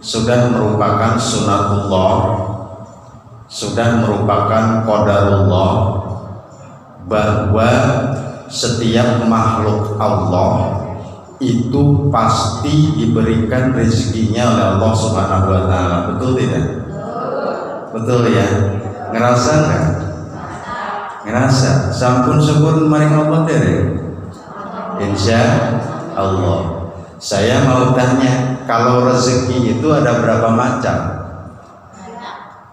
sudah merupakan sunatullah, sudah merupakan qadarullah, bahwa setiap makhluk Allah itu pasti diberikan rezekinya oleh Allah Subhanahu wa Ta'ala. Betul tidak? Betul ya? Ngerasa enggak? Ngerasa. Sampun syukur maring Allah tere. Insya Allah. Saya mau tanya, kalau rezeki itu ada berapa macam?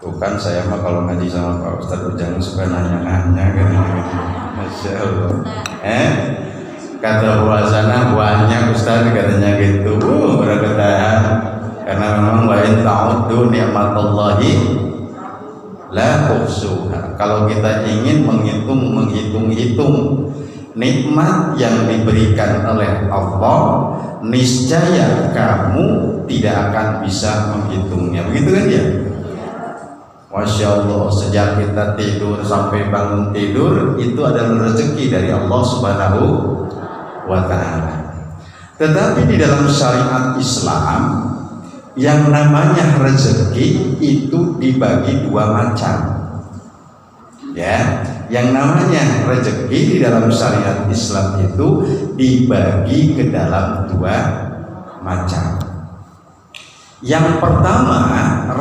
Tuh kan saya mah kalau ngaji sama Pak Ustadz Ujang suka nanya-nanya kan. Masya Allah. Kata puasana banyak Ustadz katanya gitu. Berkatakan karena memang wa in ta'uddu ni'matallahi la tuhsuha. Kalau kita ingin menghitung nikmat yang diberikan oleh Allah, niscaya kamu tidak akan bisa menghitungnya. Begitu kan ya? Masya Allah, sejak kita tidur sampai bangun tidur itu adalah rezeki dari Allah Subhanahu wa Ta'ala. Tetapi di dalam syariat Islam yang namanya rezeki itu dibagi dua macam. Ya, yang namanya rezeki di dalam syariat Islam itu dibagi ke dalam dua macam. Yang pertama,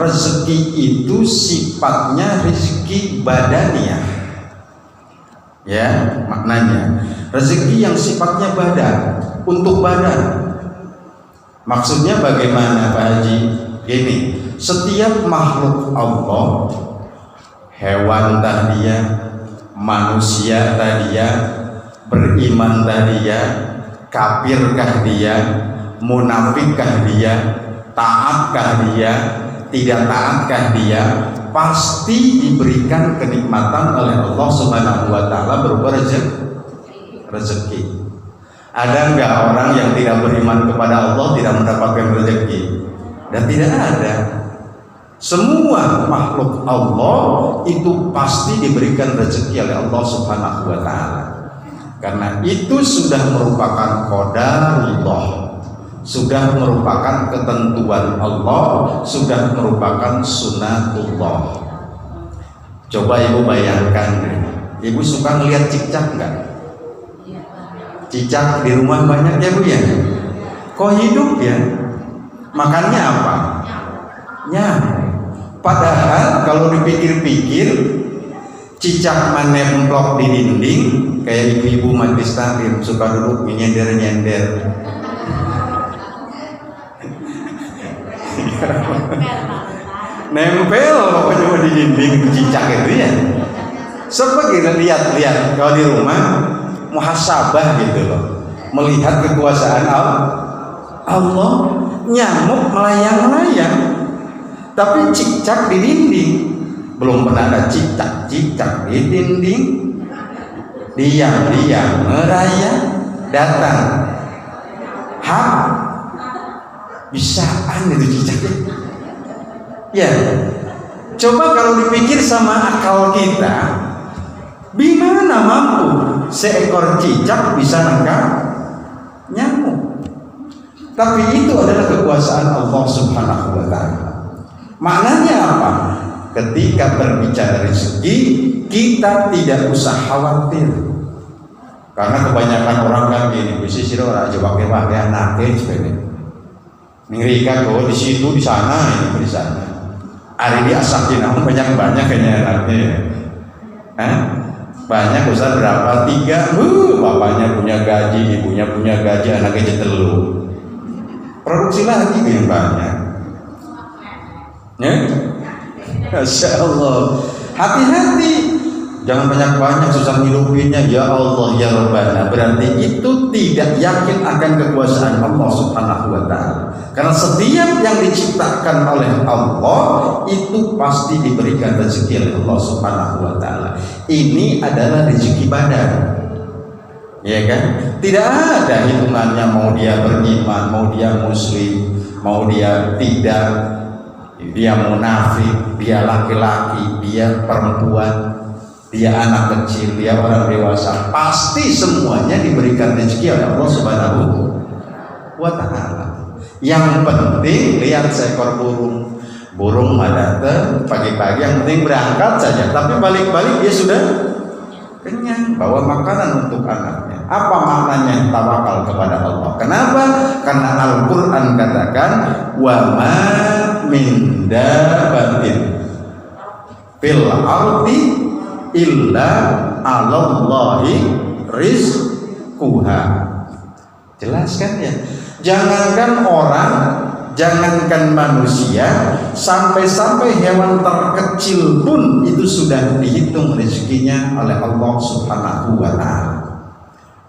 rezeki itu sifatnya rezeki badaniah. Ya, maknanya rezeki yang sifatnya badan, untuk badan. Maksudnya bagaimana Pak Haji? Gini, setiap makhluk Allah, hewan tadi ya, manusia tadi ya, beriman tadi ya, kafirkah dia, munafikkah dia, taatkah dia, tidak taatkah dia, pasti diberikan kenikmatan oleh Allah Subhanahu wa Ta'ala berupa rezeki. Ada enggak orang yang tidak beriman kepada Allah tidak mendapatkan rezeki? Dan tidak ada. Semua makhluk Allah itu pasti diberikan rezeki oleh Allah Subhanahu wa Ta'ala. Karena itu sudah merupakan qadarullah, sudah merupakan ketentuan Allah, sudah merupakan sunatullah. Coba ibu bayangkan, ibu suka ngelihat cicak enggak? Cicak di rumah banyak ya bu ya? Kok hidup ya? Makannya apa? Nyamuk. Padahal kalau dipikir-pikir, cicak menempel di dinding kayak ibu-ibu majlis taklim suka duduk nyender-nyender. Nempel pokoknya di dinding cicak itu ya. Seperti lihat-lihat kalau di rumah muhasabah gitu loh, melihat kekuasaan Allah. Nyamuk melayang-layang, tapi cicak di dinding. Belum pernah ada cicak di dinding. Diam-diam merayap datang. Bisaan itu cicaknya. Ya, coba kalau dipikir sama akal kita, bagaimana mampu seekor cicak bisa nangkap nyamuk? Tapi itu adalah kekuasaan Allah Subhanahu wa Ta'ala. Maknanya apa? Ketika berbicara rezeki, kita tidak usah khawatir. Karena kebanyakan orang kan gini, bisnis itu orang coba pakai anaknya sebenarnya. Ngerikan kok di situ, di sana, ini di sana. Hari ini asakin namun banyak kayaknya anaknya. Banyak besar berapa? 3. Bapaknya punya gaji, ibunya punya gaji, anaknya telur. Produksi lagi yang banyak. Ya? Masya Allah. Hati-hati, jangan banyak-banyak susah ngidupinnya. Ya Allah ya Rabbana. Berarti itu tidak yakin akan kekuasaan Allah Subhanahu wa Ta'ala. Karena setiap yang diciptakan oleh Allah itu pasti diberikan rezeki oleh Allah Subhanahu wa Ta'ala. Ini adalah rezeki badan, ya kan? Tidak ada hitungannya mau dia beriman, mau dia muslim, mau dia tidak, dia munafik, dia laki-laki, dia perempuan, dia anak kecil, dia orang dewasa, pasti semuanya diberikan rezeki oleh Allah Subhanahu wa Ta'ala. Yang penting lihat seekor burung datang pagi-pagi, yang penting berangkat saja, tapi balik-balik dia sudah kenyang, bawa makanan untuk anaknya. Apa maknanya tawakal kepada Allah? Kenapa? Karena Al-Quran katakan wa ma min dabatin fil ardi illa 'alallahi rizquha. Jelas kan ya? Jangankan orang, jangankan manusia, sampai-sampai hewan terkecil pun itu sudah dihitung rezekinya oleh Allah Subhanahu wa ta'ala.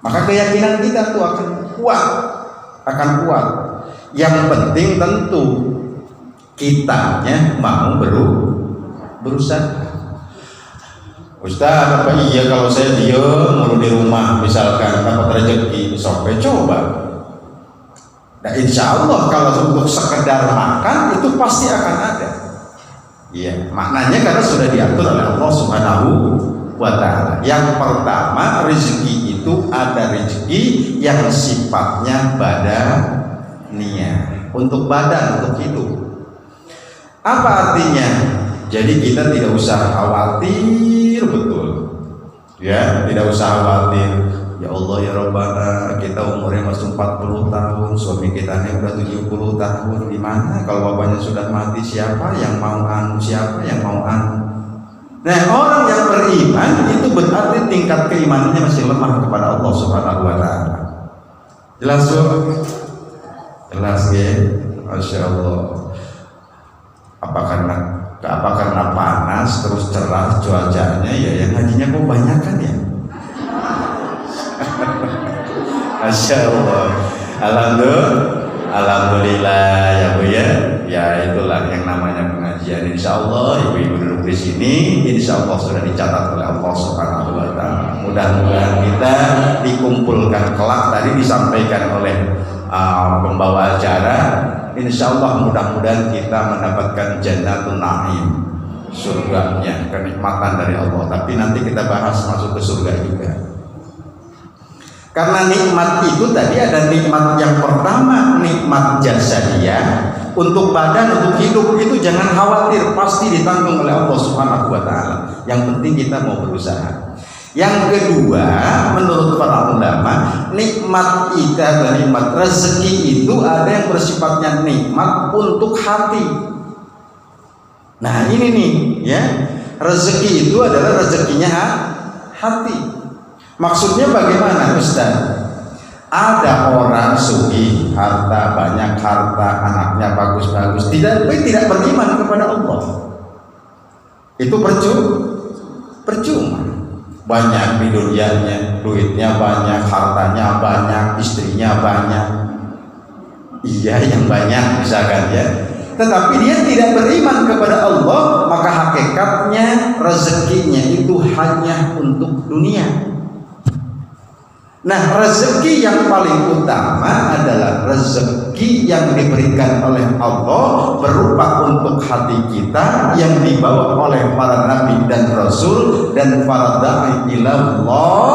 Maka keyakinan kita tuh akan kuat. Yang penting tentu kitanya mau berusaha. Ustaz, apa iya kalau saya diem mulu di rumah misalkan dapat rezeki, sampai coba. Nah, insya Allah kalau untuk sekedar makan itu pasti akan ada. Iya, maknanya karena sudah diatur oleh Allah Subhanahu wa ta'ala. Yang pertama, rezeki itu ada rezeki yang sifatnya badaniyah, untuk badan, untuk hidup. Apa artinya? Jadi kita tidak usah khawatir, betul ya, tidak usah khawatir. Ya Allah ya Rabbana, kita umurnya masih 40 tahun, suami kita ini udah 70 tahun, gimana kalau bapaknya sudah mati, siapa yang mau siapa yang mau Nah, orang yang beriman itu berarti tingkat keimanannya masih lemah kepada Allah Subhanahu wa ta'ala. Jelas tuh? Jelas ya? Masya Allah. Apa karena panas terus cerah cuacanya, ya yang hajinya kok banyak kan ya? Masya Allah. Alhamdulillah ya Bu ya. Ya itulah yang namanya pengajian. Insya Allah ibu-ibu duduk di sini, insya Allah sudah dicatat oleh Allah Subhanahu wa ta'ala. Mudah-mudahan kita dikumpulkan kelak, tadi disampaikan oleh pembawa acara. Insya Allah mudah-mudahan kita mendapatkan Jannatun Na'im, surganya, kenikmatan dari Allah. Tapi nanti kita bahas masuk ke surga juga. Karena nikmat itu tadi ada nikmat yang pertama, nikmat jasadiyah, untuk badan, untuk hidup itu jangan khawatir, pasti ditanggung oleh Allah Subhanahu wa ta'ala. Yang penting kita mau berusaha. Yang kedua, menurut para ulama, nikmat itu atau nikmat rezeki itu ada yang bersifatnya nikmat untuk hati. Nah ini nih ya, rezeki itu adalah rezekinya hati. Maksudnya bagaimana Ustaz? Ada orang sugih, harta banyak, harta anaknya bagus-bagus, tidak beriman kepada Allah. Itu percuma. Banyak di dunianya, duitnya banyak, hartanya banyak, istrinya banyak. Iya yang banyak misalkan ya. Tetapi dia tidak beriman kepada Allah, maka hakikatnya rezekinya itu hanya untuk dunia. Nah, rezeki yang paling utama adalah rezeki yang diberikan oleh Allah berupa untuk hati kita yang dibawa oleh para nabi dan rasul dan para da'i ilallah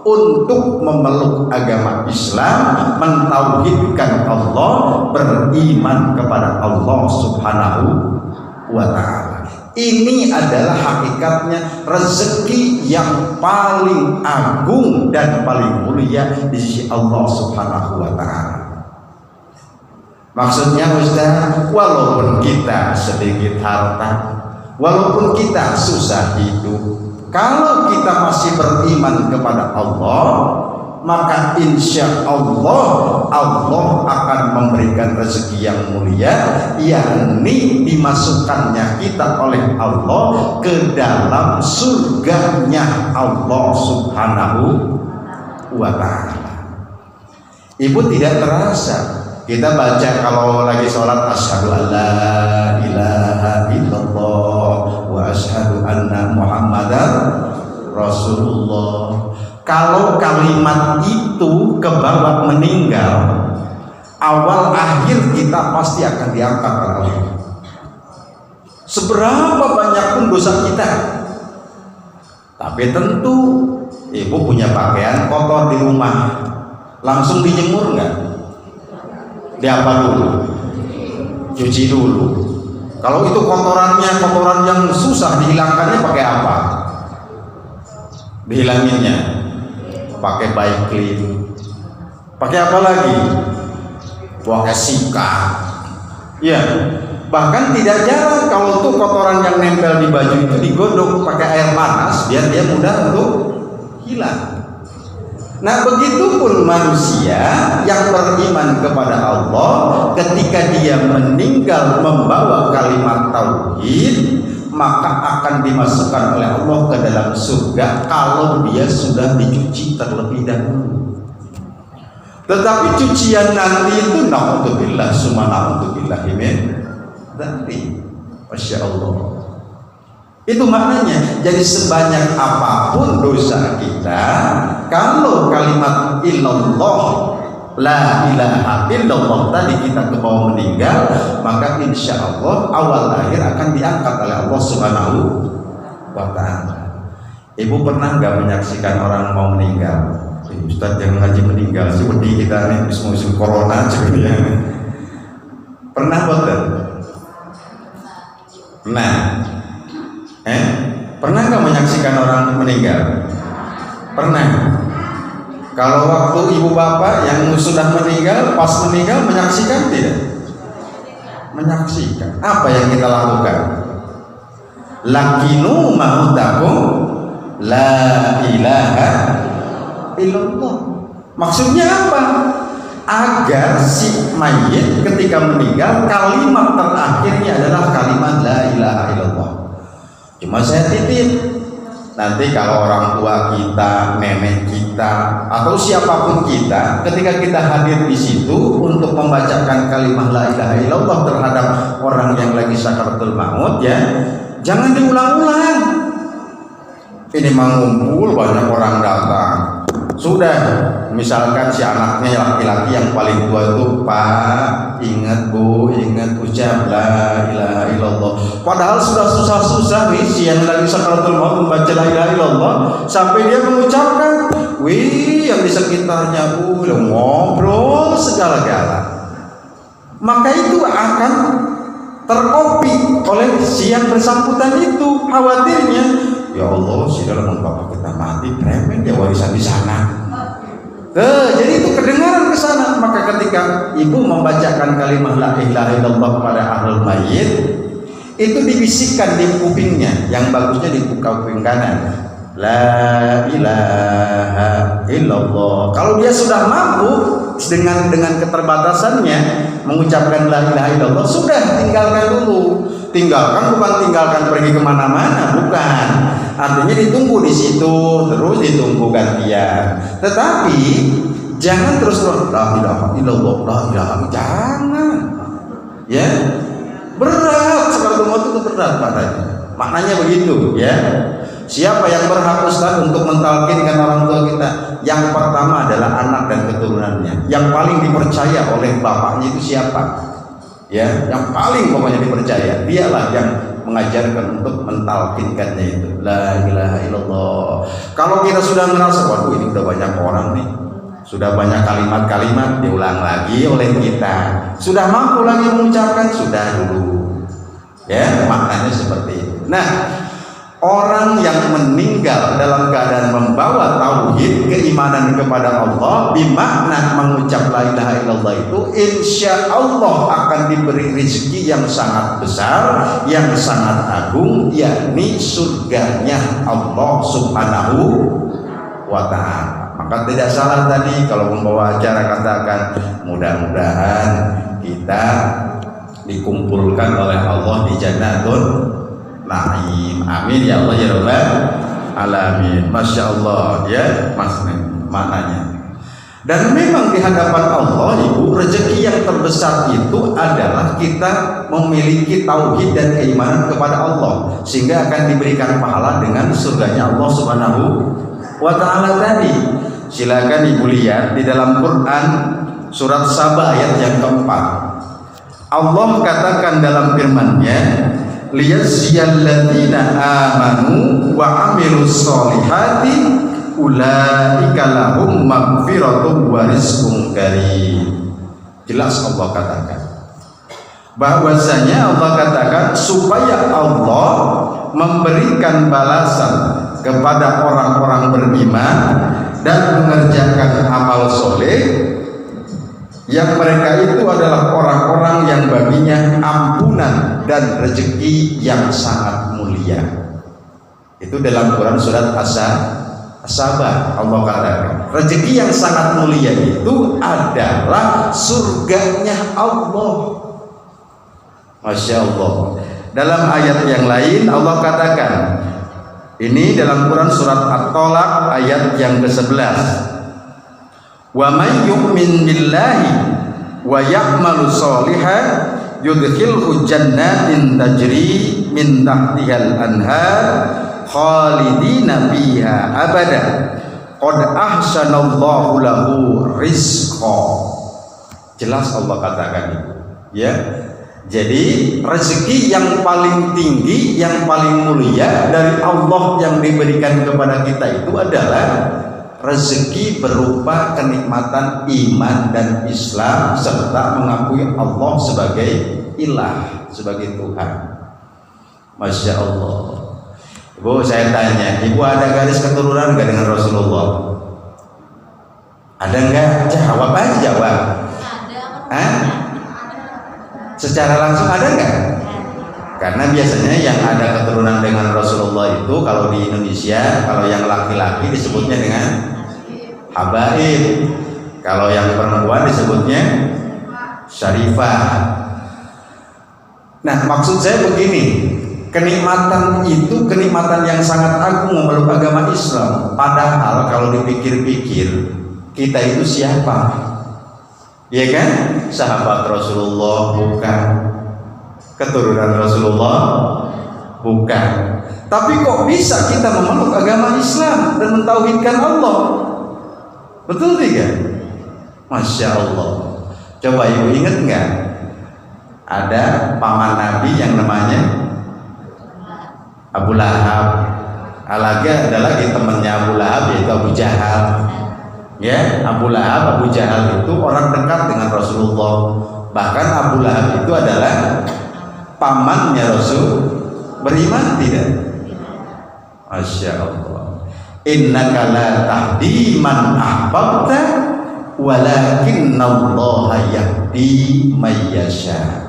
untuk memeluk agama Islam, mentauhidkan Allah, beriman kepada Allah Subhanahu wa ta'ala. Ini adalah hakikatnya rezeki yang paling agung dan paling mulia di sisi Allah Subhanahu wa ta'ala. Maksudnya Ustaz, walaupun kita sedikit harta, walaupun kita susah hidup, kalau kita masih beriman kepada Allah, maka insya Allah akan memberikan rezeki yang mulia, yakni dimasukkannya kita oleh Allah ke dalam surganya Allah Subhanahu wa ta'ala. Ibu tidak terasa, kita baca kalau lagi sholat, asyhadu an la ilaha illallah wa asyhadu anna muhammadar rasulullah. Kalau kalimat itu kebawa meninggal, awal akhir kita pasti akan diangkat oleh Allah. Seberapa banyak pun dosa kita, tapi tentu ibu punya pakaian kotor di rumah, langsung dijemur nggak? Di apa dulu? Cuci dulu. Kalau itu kotorannya kotoran yang susah dihilangkannya pakai apa? Dihilanginnya pakai bike clean. Pakai apa lagi? Pakai sikat. Ya, bahkan tidak jarang kalau tuh kotoran yang nempel di baju itu digodok pakai air panas biar dia mudah untuk hilang. Nah, begitupun manusia yang beriman kepada Allah, ketika dia meninggal membawa kalimat tauhid, maka akan dimasukkan oleh Allah ke dalam surga kalau dia sudah dicuci terlebih dahulu. Tetapi cucian nanti itu naudzubillah summa naudzubillah min dzalik. Masya Allah. Itu maknanya. Jadi sebanyak apapun dosa kita, kalau kalimat illallah la ilaha illallah tadi kita kebawa meninggal, maka insya Allah awal akhir akan diangkat oleh Allah Subhanahu wa ta'ala. Ibu pernah nggak menyaksikan orang mau meninggal? Ustaz jangan ngaji meninggal, seperti kita nih musim corona ya. Pernah betul? Nah, pernah nggak menyaksikan orang meninggal? Pernah. Kalau waktu ibu bapak yang sudah meninggal, pas meninggal menyaksikan tidak? Menyaksikan. Apa yang kita lakukan? Lakinu mautakum la ilaha illallah. Maksudnya apa? Agar si mayit ketika meninggal kalimat terakhirnya adalah kalimat la ilaha illallah. Cuma saya titip, nanti kalau orang tua kita, nenek kita, atau siapapun kita, ketika kita hadir di situ untuk membacakan kalimat la ilaha illallah terhadap orang yang lagi sakaratul maut, ya, jangan diulang-ulang. Ini mengumpul banyak orang datang. Sudah, misalkan si anaknya laki-laki yang paling tua itu, Pak, ingat Bu, ingat ucap la ilaha illallah. Padahal sudah susah-susah nih si yang lagi sakaratul maut membaca la ilaha illallah, sampai dia mengucapkan, wih, yang di sekitarnya udah ngobrol segala-gala. Maka itu akan terkopi oleh si yang bersangkutan itu. Khawatirnya, ya Allah, si dalam bapak kita mati, premen dia warisan di sana. Jadi itu kedengaran ke sana. Maka ketika ibu membacakan kalimat la ilaha illallah kepada ahlul mayit, itu dibisikkan di kupingnya, yang bagusnya di kuping kanan, la ilaha illallah. Kalau dia sudah mampu dengan keterbatasannya mengucapkan la ilaha illallah, sudah tinggalkan dulu. Tinggalkan bukan tinggalkan pergi kemana-mana, bukan. Artinya ditunggu di situ, terus ditunggu gantian. Tetapi jangan terus la ilaha illallah, la ilaha, jangan. Ya, berat. Sakaratul maut itu berat maknanya begitu, ya. Siapa yang berhak Ustaz untuk mentalkinkan orang tua kita? Yang pertama adalah anak dan keturunannya. Yang paling dipercaya oleh bapaknya itu siapa? Ya, yang paling pokoknya dipercaya, dialah yang mengajarkan untuk mentalkinkannya itu la ilaha illallah. Kalau kita sudah merasa, waduh ini udah banyak orang nih, sudah banyak kalimat-kalimat diulang lagi oleh kita, sudah mampu lagi mengucapkan, sudah dulu, ya, maknanya seperti itu. Nah, orang yang meninggal dalam keadaan membawa tauhid, keimanan kepada Allah, bimakna mengucap la ilaha illallah itu, insya Allah akan diberi rezeki yang sangat besar, yang sangat agung, yakni surganya Allah Subhanahu wa ta'ala. Maka tidak salah tadi kalau membawa acara katakan, mudah-mudahan kita dikumpulkan oleh Allah di Jannatul Naim. Amin ya Allah ya Rabbal alamin. Masya Allah, ya, maknanya. Dan memang di hadapan Allah, ibu, rezeki yang terbesar itu adalah kita memiliki tauhid dan keimanan kepada Allah, sehingga akan diberikan pahala dengan surganya Allah Subhanahu wa ta'ala tadi. Silakan ibu lihat di dalam Quran surat Saba ayat yang keempat. Allah katakan dalam firman-Nya, liyajziyal ladzina amanu wa amilus solihati ulaika lahum maghfiratun wa rizqun karim. Jelas Allah katakan bahwasanya Allah katakan supaya Allah memberikan balasan kepada orang-orang beriman dan mengerjakan amal soleh yang mereka itu adalah orang-orang yang baginya ampunan dan rezeki yang sangat mulia. Itu dalam Quran surat As-Sabah Allah katakan rezeki yang sangat mulia itu adalah surganya Allah. Masya Allah. Dalam ayat yang lain Allah katakan, ini dalam Quran surat At-Tolak ayat yang ke-11, wa may yu'min billahi wa ya'malu sholihan yudkhilhu jannatin tajri min tahtihal anhar khalidina fiha abada qad ahsanallahu lahu rizqa. Jelas Allah katakan itu ya. Jadi rezeki yang paling tinggi, yang paling mulia dari Allah yang diberikan kepada kita itu adalah rezeki berupa kenikmatan iman dan Islam serta mengakui Allah sebagai ilah, sebagai Tuhan. Masya Allah. Ibu, saya tanya, ibu ada garis keturunan nggak dengan Rasulullah? Ada nggak? Jawab aja, jawab. Hah? Secara langsung ada nggak? Karena biasanya yang ada keturunan dengan Rasulullah itu kalau di Indonesia, kalau yang laki-laki disebutnya dengan habaib, kalau yang perempuan disebutnya syarifah. Nah, maksud saya begini, kenikmatan itu kenikmatan yang sangat agung memeluk agama Islam. Padahal kalau dipikir-pikir, kita itu siapa? Ya kan? Sahabat Rasulullah bukan, keturunan Rasulullah bukan. Tapi kok bisa kita memeluk agama Islam dan mentauhidkan Allah? Betul tidak? Masya Allah. Coba ibu ingat nggak? Ada paman Nabi yang namanya Abu Lahab. Ada lagi temannya Abu Lahab yaitu Abu Jahal. Ya, Abu Lahab, Abu Jahal itu orang dekat dengan Rasulullah. Bahkan Abu Lahab itu adalah pamannya Rasul. Beriman tidak? Masya Allah. Innaka la tahdi man ahbabta walakinnallaha yahdi may yasha.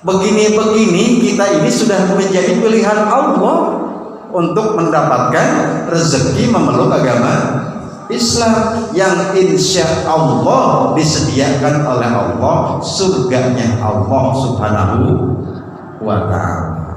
Begini-begini kita ini sudah menjadi pilihan Allah untuk mendapatkan rezeki memeluk agama Islam yang insya Allah disediakan oleh Allah surganya Allah subhanahu wa ta'ala.